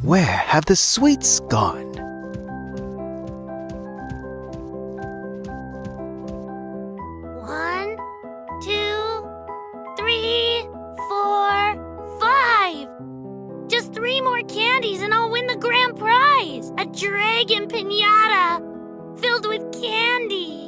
Where have the sweets gone? One, two, three, four, five. Just 3 more candies and I'll win the grand prize. A dragon piñata filled with candy.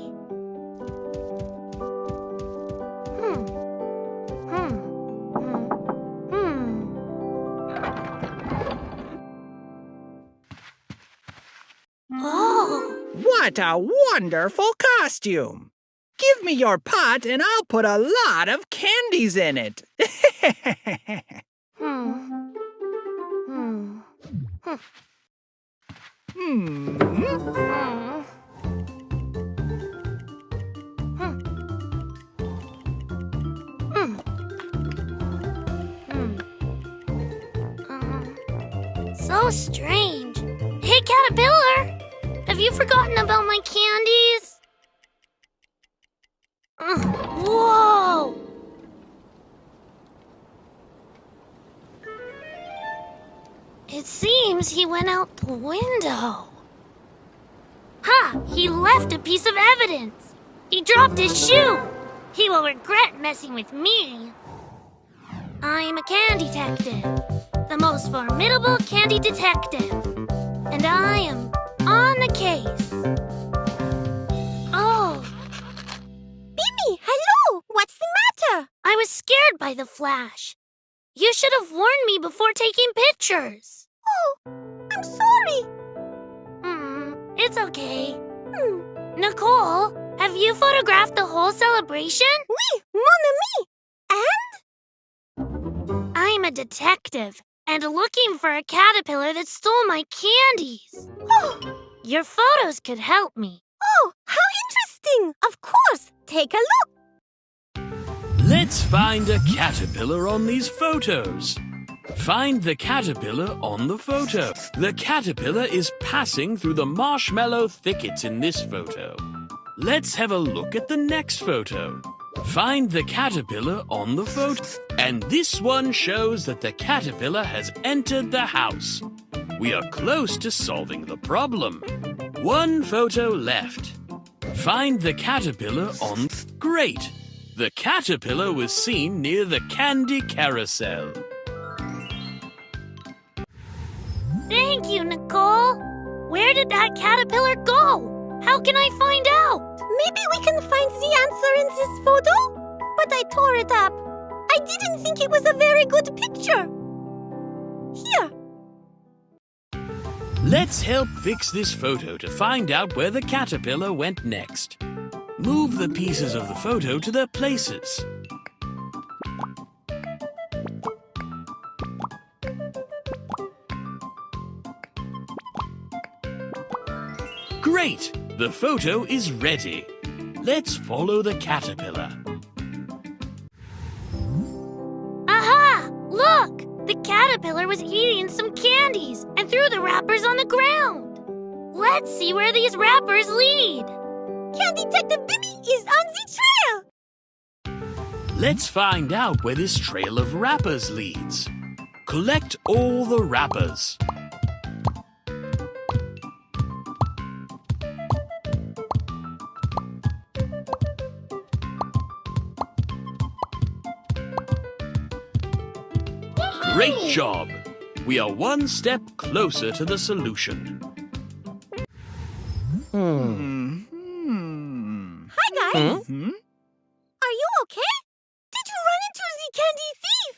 Oh! What a wonderful costume! Give me your pot and I'll put a lot of candies in it. So strange. Hey, Caterpillar! Have you forgotten about my candies? Whoa! It seems he went out the window. Ha! He left a piece of evidence. He dropped his shoe. He will regret messing with me. I'm a candy detective, the most formidable candy detective. And I am on the case. Oh. Bimmy, hello! What's the matter? I was scared by the flash. You should have warned me before taking pictures. Oh, I'm sorry. It's okay. Nicole, have you photographed the whole celebration? Oui, mon ami. And? I'm a detective and looking for a caterpillar that stole my candies. Oh, Your photos could help me. oh, how interesting. Of course, take a look. Let's find a caterpillar on these photos. Find the caterpillar on the photo. The caterpillar is passing through the marshmallow thickets in this photo. Let's have a look at the next photo. Find the caterpillar on the photo. And this one shows that the caterpillar has entered the house. We are close to solving the problem. 1 photo left. Find the caterpillar on... Great! The caterpillar was seen near the candy carousel. Thank you, Nicole. Where did that caterpillar go? How can I find out? Maybe we can find the answer in this photo? But I tore it up. I didn't think it was a very good picture. Here. Let's help fix this photo to find out where the caterpillar went next. Move the pieces of the photo to their places. Great! The photo is ready. Let's follow the caterpillar. Aha! Look! The caterpillar was eating some candies and threw the wrappers on the ground. Let's see where these wrappers lead. Candy Detective Bimmy is on the trail. Let's find out where this trail of wrappers leads. Collect all the wrappers. Great job! We are 1 step closer to the solution. Hi, guys. Are you okay? Did you run into the candy thief?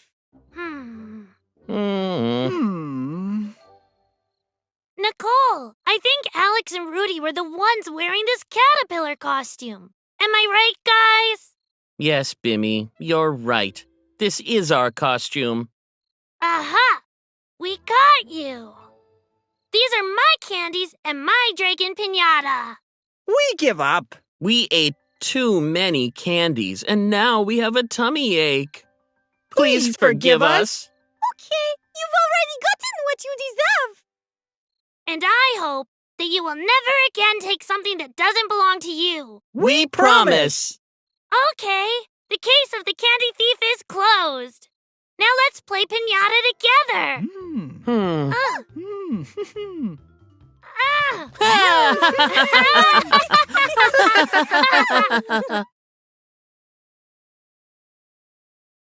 Nicole, I think Alex and Rudy were the ones wearing this caterpillar costume. Am I right, guys? Yes, Bimmy, you're right. This is our costume. Aha! We got you. These are my candies and my dragon piñata. We give up. We ate too many candies, and now we have a tummy ache. Please forgive us. Okay, you've already gotten what you deserve. And I hope that you will never again take something that doesn't belong to you. We promise. Okay, the case of the candy thief is closed. Now let's play piñata together. Hmm. Uh, Ah!